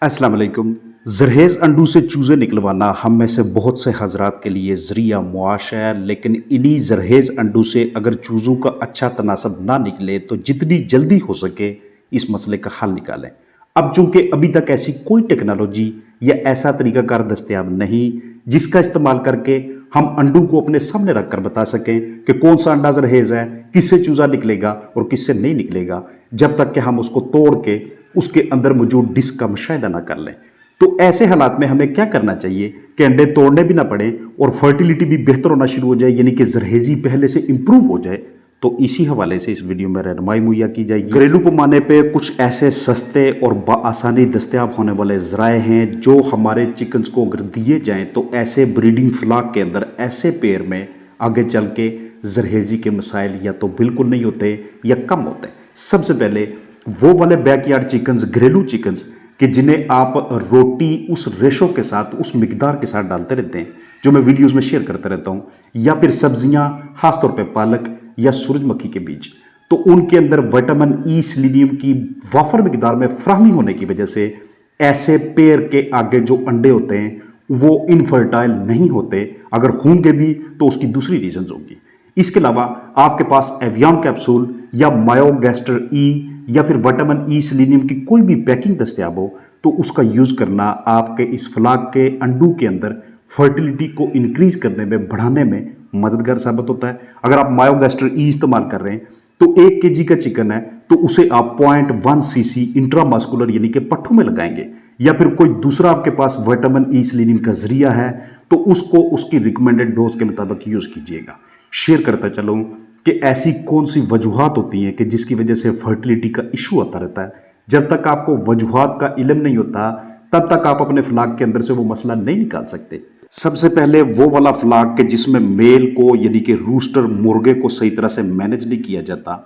अस्सलाम वालेकुम। जरहेज़ अंडू से चूज़े निकलवाना हम में से बहुत से हजरात के लिए ज़रिया मुआश है, लेकिन इन्हीं जरहेज़ अंडू से अगर चूज़ों का अच्छा तनासब ना निकले तो जितनी जल्दी हो सके इस मसले का हल निकालें। अब चूंकि अभी तक ऐसी कोई टेक्नोलॉजी या ऐसा तरीकाकार दस्तयाब नहीं जिसका इस्तेमाल करके हम अंडू को अपने सामने रख कर बता सकें कि कौन सा अंडा जरहेज़ है, किससे चूज़ा निकलेगा और किससे नहीं निकलेगा, जब तक कि हम उसको तोड़ के उसके अंदर मौजूद डिस्क का मुशाहिदा ना कर लें। तो ऐसे हालात में हमें क्या करना चाहिए कि अंडे तोड़ने भी ना पड़े और फर्टिलिटी भी बेहतर होना शुरू हो जाए, यानी कि जरहेज़ी पहले से इंप्रूव हो जाए। तो इसी हवाले से इस वीडियो में रहनुमाई मुहैया की जाएगी। घरेलू पैमाने पे कुछ ऐसे सस्ते और बआसानी दस्तयाब होने वाले ज़राए हैं जो हमारे चिकन्स को अगर दिए जाएँ तो ऐसे ब्रीडिंग फ्लाक के अंदर ऐसे पेयर में आगे चल के जरहेज़ी के मसाइल या तो बिल्कुल नहीं होते या कम होते। सबसे पहले वो वाले बैकयार्ड चिकन्स, घरेलू चिकन्स कि जिन्हें आप रोटी उस रेशो के साथ, उस मिकदार के साथ डालते रहते हैं जो मैं वीडियोस में शेयर करता रहता हूं, या फिर सब्जियां, खासतौर पे पालक या सूरजमुखी के बीज, तो उनके अंदर विटामिन ई, सेलेनियम की वाफर मिकदार में फ्राहमी होने की वजह से ऐसे पेड़ के आगे जो अंडे होते हैं वो इनफर्टाइल नहीं होते। अगर होंगे भी तो उसकी दूसरी रीजंस होंगी। इसके अलावा आपके पास एवियन कैप्सूल या मायोगैस्टर ई या फिर विटामिन ई, सेलेनियम की कोई भी पैकिंग दस्तयाब हो तो उसका यूज़ करना आपके इस फ्लाक के अंडू के अंदर फर्टिलिटी को इंक्रीज करने में, बढ़ाने में मददगार साबित होता है। अगर आप मायोगैस्टर ई इस्तेमाल कर रहे हैं तो 1 kg का चिकन है तो उसे आप 0.1 cc इंट्रामस्कुलर यानी कि पट्ठों में लगाएंगे, या फिर कोई दूसरा आपके पास विटामिन ई, सेलेनियम का जरिया है तो उसको उसकी रिकमेंडेड डोज के मुताबिक यूज़ कीजिएगा। शेयर करता चलूँ कि ऐसी कौन सी वजूहात होती हैं कि जिसकी वजह से फर्टिलिटी का इशू आता रहता है। जब तक आपको वजूहात का इल्म नहीं होता तब तक आप अपने फ्लाक के अंदर से वो मसला नहीं निकाल सकते। सबसे पहले वो वाला फ्लाक के जिसमें मेल को यानी कि रूस्टर, मुर्गे को सही तरह से मैनेज नहीं किया जाता,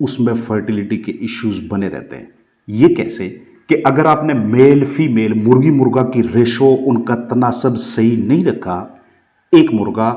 उसमें फर्टिलिटी के इश्यूज बने रहते हैं। ये कैसे कि अगर आपने मेल फीमेल, मुर्गी मुर्गा की रेशो, उनका तनासब सही नहीं रखा, एक मुर्गा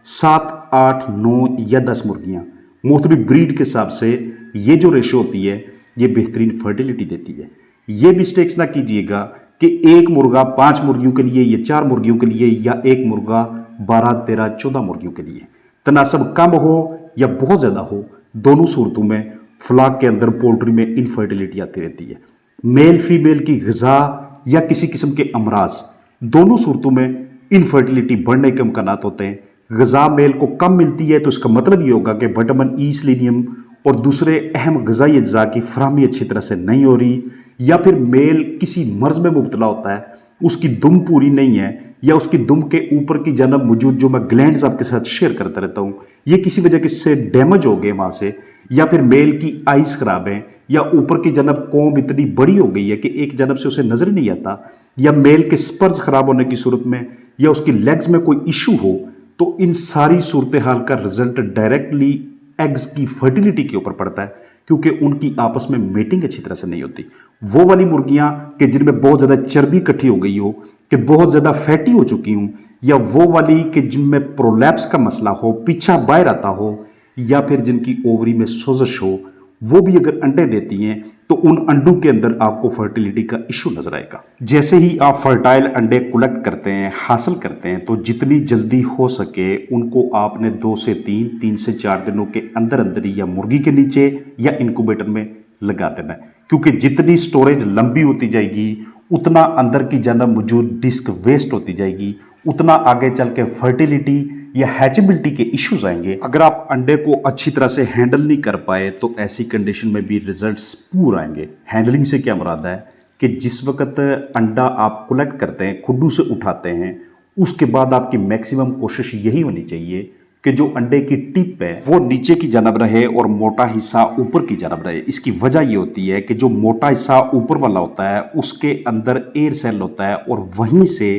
7, 8, 9 या 10 मुर्गियां, मुख्तलिफ ब्रीड के हिसाब से ये जो रेशो होती है ये बेहतरीन फर्टिलिटी देती है। ये मिस्टेक्स ना कीजिएगा कि एक मुर्गा 5 मुर्गियों के लिए या 4 मुर्गियों के लिए, या एक मुर्गा 12, 13, 14 मुर्गियों के लिए। तनासब कम हो या बहुत ज़्यादा हो, दोनों सूरतों में फ्लाक के अंदर पोल्ट्री में इनफर्टिलिटी आती रहती है। मेल फीमेल की ग़िज़ा या किसी किस्म के अमराज, दोनों सूरतों में इनफर्टिलिटी बढ़ने के इम्कानात होते हैं। ग़िज़ा मेल को कम मिलती है तो इसका मतलब ये होगा कि विटामिन ई, सेलेनियम और दूसरे अहम ग़िज़ाई अज्जा की फराहमी अच्छी तरह से नहीं हो रही, या फिर मेल किसी मर्ज़ में मुब्तला होता है, उसकी दुम पूरी नहीं है, या उसकी दुम के ऊपर की जानब मौजूद जो मैं ग्लैंड्स आपके साथ शेयर करता रहता हूँ ये किसी वजह से डैमेज हो गए वहाँ से, या फिर मेल की आइज़ ख़राब है, या ऊपर की जानब कोम इतनी बड़ी हो गई है कि एक जानब से उसे नज़र ही नहीं आता, या मेल के स्पर्श ख़राब होने की सूरत में, या उसकी लेग्स में कोई इशू हो, तो इन सारी सूरत हाल का रिजल्ट डायरेक्टली एग्स की फर्टिलिटी के ऊपर पड़ता है, क्योंकि उनकी आपस में मेटिंग अच्छी तरह से नहीं होती। वो वाली मुर्गियां कि जिनमें बहुत ज़्यादा चर्बी इकट्ठी हो गई हो, कि बहुत ज़्यादा फैटी हो चुकी हूँ, या वो वाली कि जिनमें प्रोलैप्स का मसला हो, पीछा बाहर आता हो, या फिर जिनकी ओवरी में सोजश हो, वो भी अगर अंडे देती हैं तो उन अंडों के अंदर आपको फर्टिलिटी का इशू नजर आएगा। जैसे ही आप फर्टाइल अंडे कलेक्ट करते हैं, हासिल करते हैं, तो जितनी जल्दी हो सके उनको आपने 2 से 3, 3 से 4 दिनों के अंदर अंदर ही या मुर्गी के नीचे या इंक्यूबेटर में लगा देना है, क्योंकि जितनी स्टोरेज लंबी होती जाएगी उतना अंदर की जानब मौजूद डिस्क वेस्ट होती जाएगी, उतना आगे चल के फर्टिलिटी या हैचेबिलिटी के इश्यूज आएंगे। अगर आप अंडे को अच्छी तरह से हैंडल नहीं कर पाए तो ऐसी कंडीशन में भी रिजल्ट्स पूर आएंगे। हैंडलिंग से क्या मुराद है कि जिस वक्त अंडा आप कलेक्ट करते हैं, खुड्डू से उठाते हैं, उसके बाद आपकी मैक्सिमम कोशिश यही होनी चाहिए कि जो अंडे की टिप है वो नीचे की जानब रहे और मोटा हिस्सा ऊपर की जानब रहे। इसकी वजह ये होती है कि जो मोटा हिस्सा ऊपर वाला होता है उसके अंदर एयर सेल होता है और वहीं से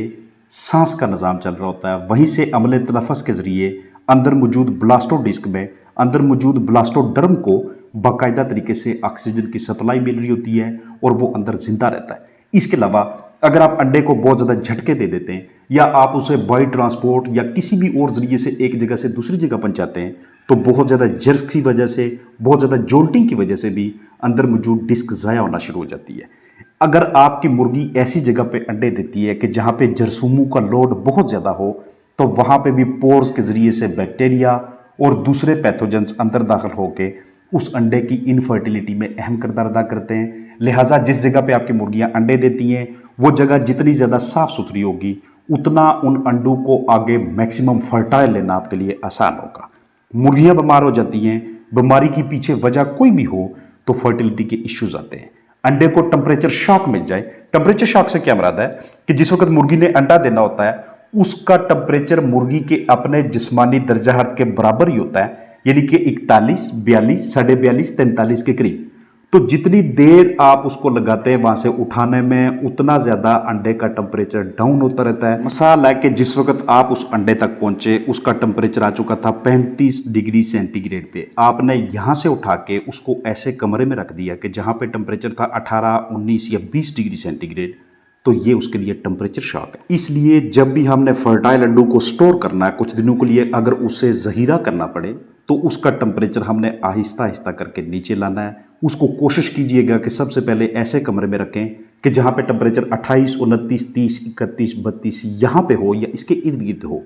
सांस का निज़ाम चल रहा होता है, वहीं से अमले तनफ़स के ज़रिए अंदर मौजूद ब्लास्टो डिस्क में, अंदर मौजूद ब्लास्टोडर्म को बाकायदा तरीके से ऑक्सीजन की सप्लाई मिल रही होती है और वो अंदर जिंदा रहता है। इसके अलावा अगर आप अंडे को बहुत ज़्यादा झटके दे देते हैं या आप उसे बाई ट्रांसपोर्ट या किसी भी और ज़रिए से एक जगह से दूसरी जगह पहुंचाते हैं तो बहुत ज़्यादा जर्स की वजह से, बहुत ज़्यादा जोल्टिंग की वजह से भी अंदर मौजूद डिस्क ज़ाया होना शुरू हो जाती है। अगर आपकी मुर्गी ऐसी जगह पे अंडे देती है कि जहाँ पे जरसूमू का लोड बहुत ज़्यादा हो, तो वहाँ पे भी पोर्स के ज़रिए से बैक्टीरिया और दूसरे पैथोजेंस अंदर दाखिल होकर उस अंडे की इनफर्टिलिटी में अहम किरदार अदा करते हैं। लिहाजा जिस जगह पे आपकी मुर्गियाँ अंडे देती हैं वो जगह जितनी ज़्यादा साफ़ सुथरी होगी उतना उन अंडों को आगे मैक्सिमम फर्टाइल लेना आपके लिए आसान होगा। मुर्गियाँ बीमार हो जाती हैं, बीमारी की पीछे वजह कोई भी हो तो फर्टिलिटी के इश्यूज आते हैं। अंडे को टेम्परेचर शॉक मिल जाए, टेम्परेचर शॉक से क्या मुराद है कि जिस वक्त मुर्गी ने अंडा देना होता है उसका टेम्परेचर मुर्गी के अपने जिस्मानी दर्जा हरारत के बराबर ही होता है, यानी कि 41, 42, 42.5, 43 के करीब। तो जितनी देर आप उसको लगाते हैं वहां से उठाने में उतना ज्यादा अंडे का टेम्परेचर डाउन होता रहता है। मिसाल है कि जिस वक्त आप उस अंडे तक पहुंचे उसका टेम्परेचर आ चुका था 35 डिग्री सेंटीग्रेड पे। आपने यहां से उठा के उसको ऐसे कमरे में रख दिया कि जहां पे टेम्परेचर था 18, 19 या 20 डिग्री सेंटीग्रेड, तो ये उसके लिए टेम्परेचर शॉक है। इसलिए जब भी हमने फर्टाइल अंडों को स्टोर करना है कुछ दिनों के लिए, अगर उसे जहीरा करना पड़े तो उसका टेम्परेचर हमने आहिस्ता आहिस्ता करके नीचे लाना है। उसको कोशिश कीजिएगा कि सबसे पहले ऐसे कमरे में रखें कि जहां पे टेम्परेचर 28, 29, 30, 31, 32 यहाँ पे हो या इसके इर्द गिर्द हो।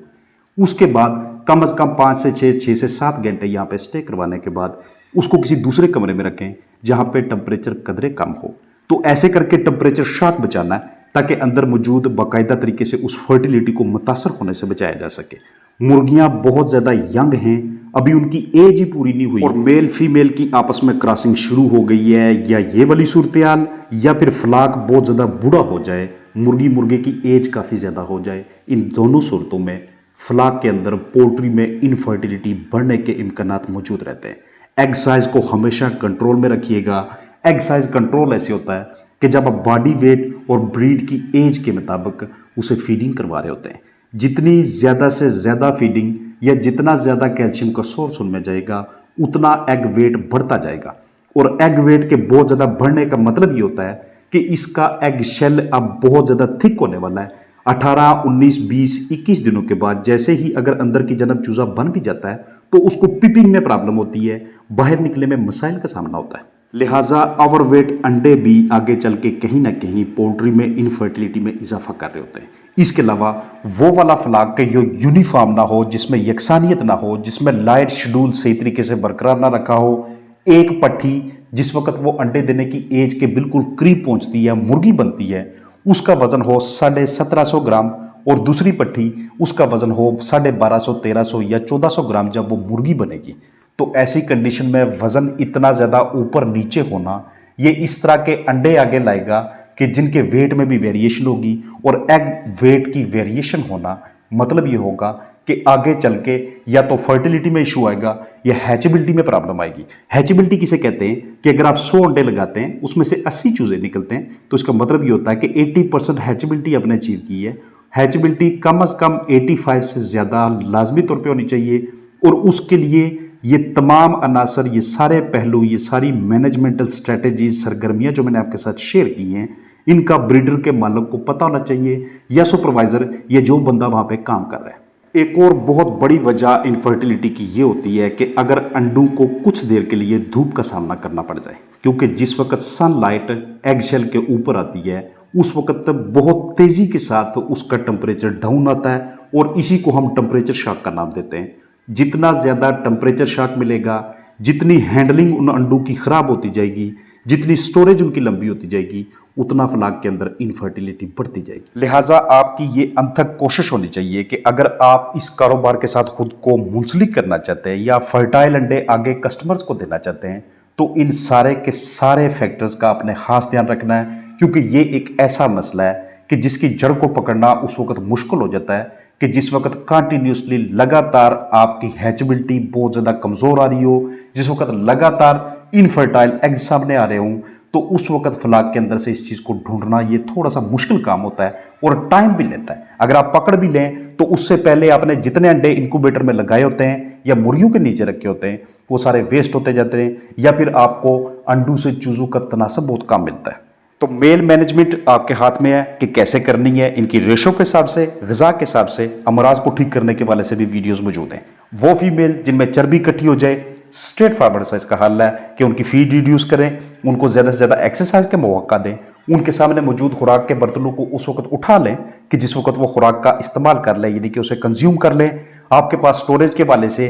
उसके बाद कम से कम 5 से 6, 6 से 7 घंटे यहाँ पे स्टे करवाने के बाद उसको किसी दूसरे कमरे में रखें जहां पे टेम्परेचर कदरे कम हो। तो ऐसे करके टेम्परेचर शॉक बचाना है ताकि अंदर मौजूद बाकायदा तरीके से उस फर्टिलिटी को मुतासर होने से बचाया जा सके। मुर्गियां बहुत ज़्यादा यंग हैं, अभी उनकी एज ही पूरी नहीं हुई और मेल फीमेल की आपस में क्रॉसिंग शुरू हो गई है, या ये वाली सूरत-ए-हाल, या फिर फ्लाक बहुत ज़्यादा बूढ़ा हो जाए, मुर्गी मुर्गे की एज काफ़ी ज़्यादा हो जाए। इन दोनों सूरतों में फ्लाक के अंदर पोल्ट्री में इनफर्टिलिटी बढ़ने के इम्कानात मौजूद रहते हैं। एग साइज को हमेशा कंट्रोल में रखिएगा। एग साइज कंट्रोल ऐसे होता है कि जब आप बॉडी वेट और ब्रीड की एज के मुताबिक उसे फीडिंग करवा रहे होते हैं, जितनी ज़्यादा से ज़्यादा फीडिंग या जितना ज़्यादा कैल्शियम का सोर्स उनमें जाएगा उतना एग वेट बढ़ता जाएगा। और एग वेट के बहुत ज़्यादा बढ़ने का मतलब ये होता है कि इसका एग शेल अब बहुत ज़्यादा थिक होने वाला है। 18, 19, 20, 21 दिनों के बाद जैसे ही अगर अंदर की जनब चूजा बन भी जाता है तो उसको पिपिंग में प्रॉब्लम होती है, बाहर निकले में मसाइल का सामना होता है। लिहाजा ओवरवेट अंडे भी आगे चल के कहीं ना कहीं पोल्ट्री में इनफर्टिलिटी में इजाफा कर रहे होते हैं। इसके अलावा वो वाला फ्लाक के जो यूनिफॉर्म ना हो, जिसमें यकसानियत ना हो, जिसमें लाइट शेड्यूल सही तरीके से बरकरार ना रखा हो। एक पट्टी जिस वक्त वो अंडे देने की एज के बिल्कुल करीब पहुंचती है, मुर्गी बनती है, उसका वजन हो 1750 ग्राम और दूसरी पट्टी उसका वजन हो 1250, 1300 या 1400 ग्राम जब वो मुर्गी बनेगी। तो ऐसी कंडीशन में वजन इतना ज़्यादा ऊपर नीचे होना ये इस तरह के अंडे आगे लाएगा कि जिनके वेट में भी वेरिएशन होगी, और एग वेट की वेरिएशन होना मतलब ये होगा कि आगे चल के या तो फर्टिलिटी में इशू आएगा या हैचेबिलिटी में प्रॉब्लम आएगी। हैचेबिलिटी किसे कहते हैं कि अगर आप 100 अंडे लगाते हैं उसमें से 80 चूजे निकलते हैं तो इसका मतलब ये होता है कि 80% हैचेबिलिटी आपने अचीव की है। हैचेबिलिटी कम से कम 85 से ज़्यादा लाजमी तौर पर होनी चाहिए, और उसके लिए ये तमाम अनासर, ये सारे पहलू, ये सारी मैनेजमेंटल स्ट्रेटजीज, सरगर्मियां जो मैंने आपके साथ शेयर की हैं, इनका ब्रीडर के मालिक को पता होना चाहिए या सुपरवाइजर या जो बंदा वहां पे काम कर रहा है। एक और बहुत बड़ी वजह इनफर्टिलिटी की ये होती है कि अगर अंडों को कुछ देर के लिए धूप का सामना करना पड़ जाए, क्योंकि जिस वक्त सनलाइट एग शेल के ऊपर आती है उस वक्त बहुत तेजी के साथ उसका टेम्परेचर डाउन आता है, और इसी को हम टेम्परेचर शॉक का नाम देते हैं। जितना ज़्यादा टेम्परेचर शॉक मिलेगा, जितनी हैंडलिंग उन अंडों की ख़राब होती जाएगी, जितनी स्टोरेज उनकी लंबी होती जाएगी, उतना फ्लाक के अंदर इनफर्टिलिटी बढ़ती जाएगी। लिहाजा आपकी ये अनथक कोशिश होनी चाहिए कि अगर आप इस कारोबार के साथ खुद को मुंसलिक करना चाहते हैं या फर्टाइल अंडे आगे कस्टमर्स को देना चाहते हैं, तो इन सारे के सारे फैक्टर्स का आपने खास ध्यान रखना है, क्योंकि ये एक ऐसा मसला है कि जिसकी जड़ को पकड़ना उस वक्त मुश्किल हो जाता है कि जिस वक्त कंटिन्यूसली लगातार आपकी हैचेबिलिटी बहुत ज़्यादा कमज़ोर आ रही हो, जिस वक्त लगातार इनफर्टाइल एग सामने आ रहे हों, तो उस वक्त फ्लाक के अंदर से इस चीज़ को ढूंढना ये थोड़ा सा मुश्किल काम होता है और टाइम भी लेता है। अगर आप पकड़ भी लें तो उससे पहले आपने जितने अंडे इंक्यूबेटर में लगाए होते हैं या मुर्गियों के नीचे रखे होते हैं वो सारे वेस्ट होते जाते हैं, या फिर आपको अंडों से चूजों का तनासब बहुत कम मिलता है। तो मेल मैनेजमेंट आपके हाथ में है कि कैसे करनी है। इनकी रेशो के हिसाब से, ग़िज़ा के हिसाब से, अमराज को ठीक करने के वाले से भी वीडियोस मौजूद हैं। वो फीमेल जिनमें चर्बी इकट्ठी हो जाए स्ट्रेट फॉरवर्ड सा इसका हल है कि उनकी फीड रिड्यूस करें, उनको ज़्यादा से ज़्यादा एक्सरसाइज के मौका दें, उनके सामने मौजूद खुराक के बर्तनों को उस वक्त उठा लें कि जिस वक्त वो खुराक का इस्तेमाल कर लें, यानी कि उसे कंज्यूम कर लें। आपके पास स्टोरेज के वाले से,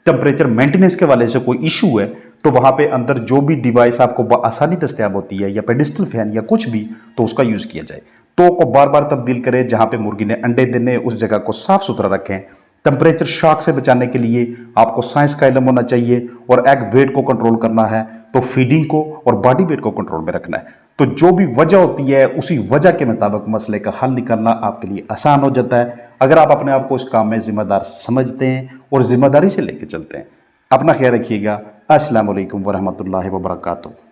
टेम्परेचर मेंटेनेंस के वाले से कोई इशू है तो वहां पे अंदर जो भी डिवाइस आपको आसानी दस्तयाब होती है, या पेडिस्टल फैन या कुछ भी, तो उसका यूज़ किया जाए। तो को बार बार तब्दील करें, जहां पे मुर्गी ने अंडे देने उस जगह को साफ सुथरा रखें। टेम्परेचर शॉक से बचाने के लिए आपको साइंस का इल्म होना चाहिए, और एग वेट को कंट्रोल करना है तो फीडिंग को और बॉडी वेट को कंट्रोल में रखना है। तो जो भी वजह होती है उसी वजह के मुताबिक मसले का हल निकालना आपके लिए आसान हो जाता है, अगर आप अपने आप को इस काम में जिम्मेदार समझते हैं और जिम्मेदारी से लेकर चलते हैं। अपना ख्याल रखिएगा। अस्सलाम वालेकुम वरहमतुल्लाहि वबरकातुहू।